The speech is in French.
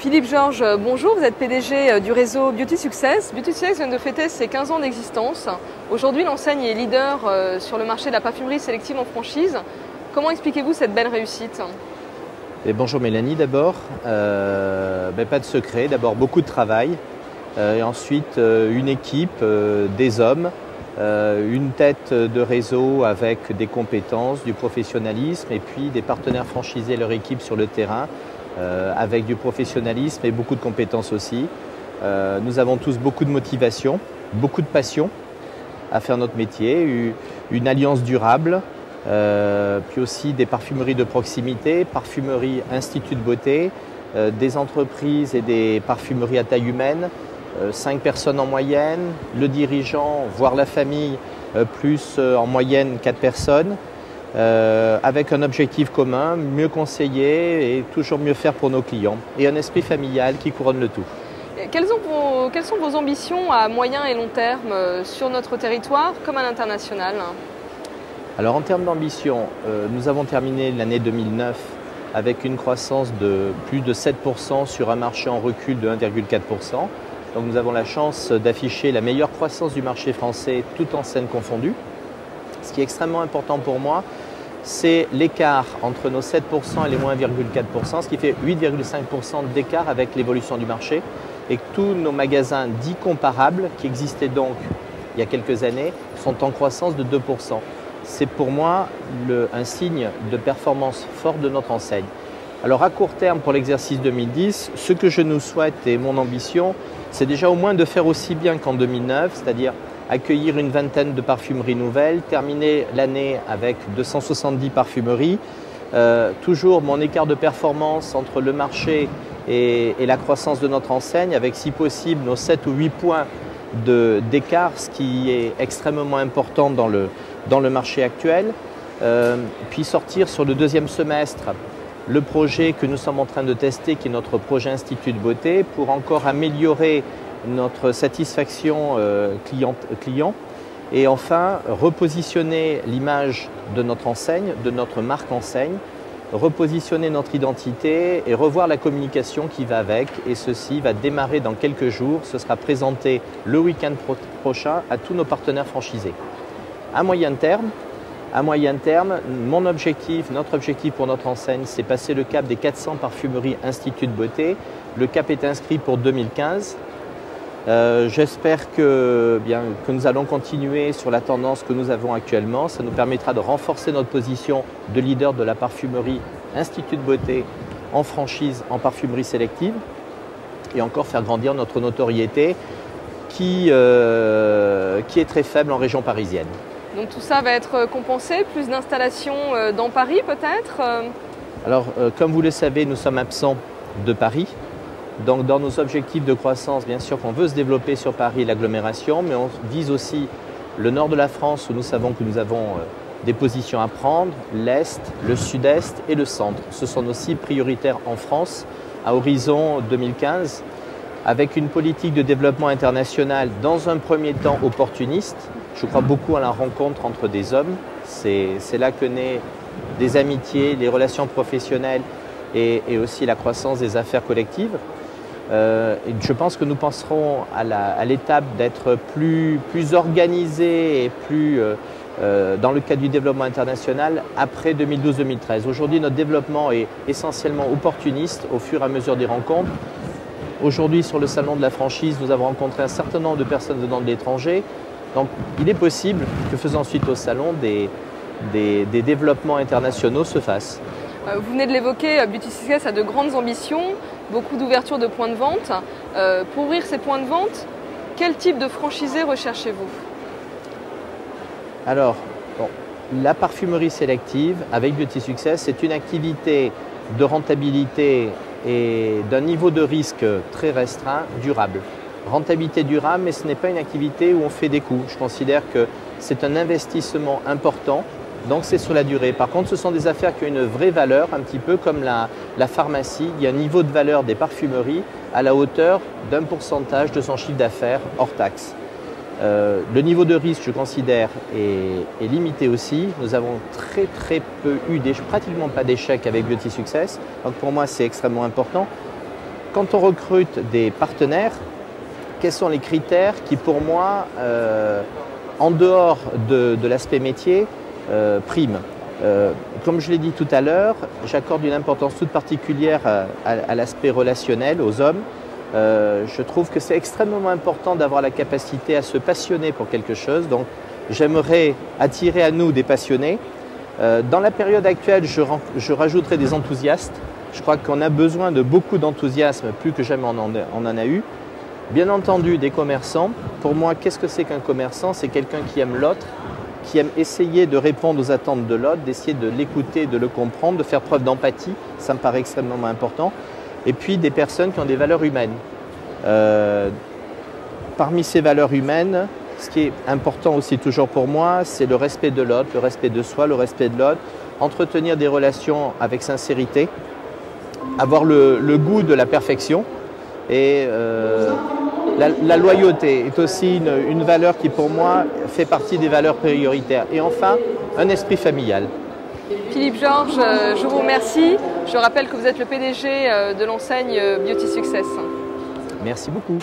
Philippe Georges, bonjour, vous êtes PDG du réseau Beauty Success. Beauty Success vient de fêter ses 15 ans d'existence. Aujourd'hui, l'enseigne est leader sur le marché de la parfumerie sélective en franchise. Comment expliquez-vous cette belle réussite? Et bonjour Mélanie d'abord. Pas de secret, d'abord beaucoup de travail. Et ensuite une équipe, des hommes, une tête de réseau avec des compétences, du professionnalisme et puis des partenaires franchisés, leur équipe sur le terrain. Avec du professionnalisme et beaucoup de compétences aussi. Nous avons tous beaucoup de motivation, beaucoup de passion à faire notre métier, une alliance durable, puis aussi des parfumeries de proximité, parfumerie Institut de beauté, des entreprises et des parfumeries à taille humaine, 5 personnes en moyenne, le dirigeant, voire la famille, plus en moyenne 4 personnes. Avec un objectif commun, mieux conseiller et toujours mieux faire pour nos clients. Et un esprit familial qui couronne le tout. Quelles sont vos ambitions à moyen et long terme sur notre territoire comme à l'international? Alors en termes d'ambition, nous avons terminé l'année 2009 avec une croissance de plus de 7% sur un marché en recul de 1,4%. Donc nous avons la chance d'afficher la meilleure croissance du marché français, tout en scène confondue. Ce qui est extrêmement important pour moi, c'est l'écart entre nos 7% et les moins 1,4%, ce qui fait 8,5% d'écart avec l'évolution du marché et que tous nos magasins dits comparables, qui existaient donc il y a quelques années, sont en croissance de 2%. C'est pour moi un signe de performance forte de notre enseigne. Alors à court terme pour l'exercice 2010, ce que je nous souhaite et mon ambition, c'est déjà au moins de faire aussi bien qu'en 2009, c'est-à-dire accueillir une vingtaine de parfumeries nouvelles, terminer l'année avec 270 parfumeries. Toujours mon écart de performance entre le marché et la croissance de notre enseigne, avec si possible nos 7 ou 8 points d'écart, ce qui est extrêmement important dans le marché actuel. Puis sortir sur le deuxième semestre le projet que nous sommes en train de tester, qui est notre projet Institut de beauté, pour encore améliorer notre satisfaction client et enfin repositionner l'image de notre enseigne, de notre marque enseigne, repositionner notre identité et revoir la communication qui va avec, et ceci va démarrer dans quelques jours. Ce sera présenté le week-end prochain à tous nos partenaires franchisés. À moyen terme, notre objectif pour notre enseigne, c'est passer le cap des 400 parfumeries Institut de beauté. Le cap est inscrit pour 2015. J'espère que nous allons continuer sur la tendance que nous avons actuellement. Ça nous permettra de renforcer notre position de leader de la parfumerie Institut de beauté en franchise, en parfumerie sélective, et encore faire grandir notre notoriété qui est très faible en région parisienne. Donc tout ça va être compensé, plus d'installations dans Paris peut-être? Alors comme vous le savez, nous sommes absents de Paris. Donc dans nos objectifs de croissance, bien sûr qu'on veut se développer sur Paris et l'agglomération, mais on vise aussi le nord de la France où nous savons que nous avons des positions à prendre, l'Est, le Sud-Est et le Centre. Ce sont nos cibles prioritaires en France à horizon 2015, avec une politique de développement international dans un premier temps opportuniste. Je crois beaucoup à la rencontre entre des hommes. C'est là que naissent des amitiés, des relations professionnelles et aussi la croissance des affaires collectives. Et je pense que nous penserons à l'étape d'être plus organisés et plus dans le cadre du développement international après 2012-2013. Aujourd'hui, notre développement est essentiellement opportuniste au fur et à mesure des rencontres. Aujourd'hui, sur le salon de la franchise, nous avons rencontré un certain nombre de personnes venant de l'étranger. Donc, il est possible que faisant suite au salon, des développements internationaux se fassent. Vous venez de l'évoquer, Beauty Success a de grandes ambitions, beaucoup d'ouverture de points de vente. Pour ouvrir ces points de vente, quel type de franchisé recherchez-vous? Alors, la parfumerie sélective avec Beauty Success, c'est une activité de rentabilité et d'un niveau de risque très restreint, durable. Rentabilité durable, mais ce n'est pas une activité où on fait des coûts. Je considère que c'est un investissement important. Donc c'est sur la durée. Par contre, ce sont des affaires qui ont une vraie valeur, un petit peu comme la pharmacie. Il y a un niveau de valeur des parfumeries à la hauteur d'un pourcentage de son chiffre d'affaires hors taxe. Le niveau de risque, je considère, est limité aussi. Nous avons très peu eu, pratiquement pas d'échecs avec Beauty Success. Donc pour moi, c'est extrêmement important. quand on recrute des partenaires, quels sont les critères qui, pour moi, en dehors de l'aspect métier, priment? Comme je l'ai dit tout à l'heure, j'accorde une importance toute particulière à l'aspect relationnel, aux hommes. Je trouve que c'est extrêmement important d'avoir la capacité à se passionner pour quelque chose. Donc, j'aimerais attirer à nous des passionnés. Dans la période actuelle, je rajouterai des enthousiastes. Je crois qu'on a besoin de beaucoup d'enthousiasme, plus que jamais on en a eu. Bien entendu, des commerçants. Pour moi, qu'est-ce que c'est qu'un commerçant? C'est quelqu'un qui aime l'autre, qui aime essayer de répondre aux attentes de l'autre, d'essayer de l'écouter, de le comprendre, de faire preuve d'empathie. Ça me paraît extrêmement important. Et puis des personnes qui ont des valeurs humaines. Parmi ces valeurs humaines, ce qui est important aussi toujours pour moi, c'est le respect de l'autre, le respect de soi, le respect de l'autre, entretenir des relations avec sincérité, avoir le goût de la perfection et la loyauté est aussi une valeur qui pour moi fait partie des valeurs prioritaires. Et enfin, un esprit familial. Philippe Georges, je vous remercie. Je rappelle que vous êtes le PDG de l'enseigne Beauty Success. Merci beaucoup.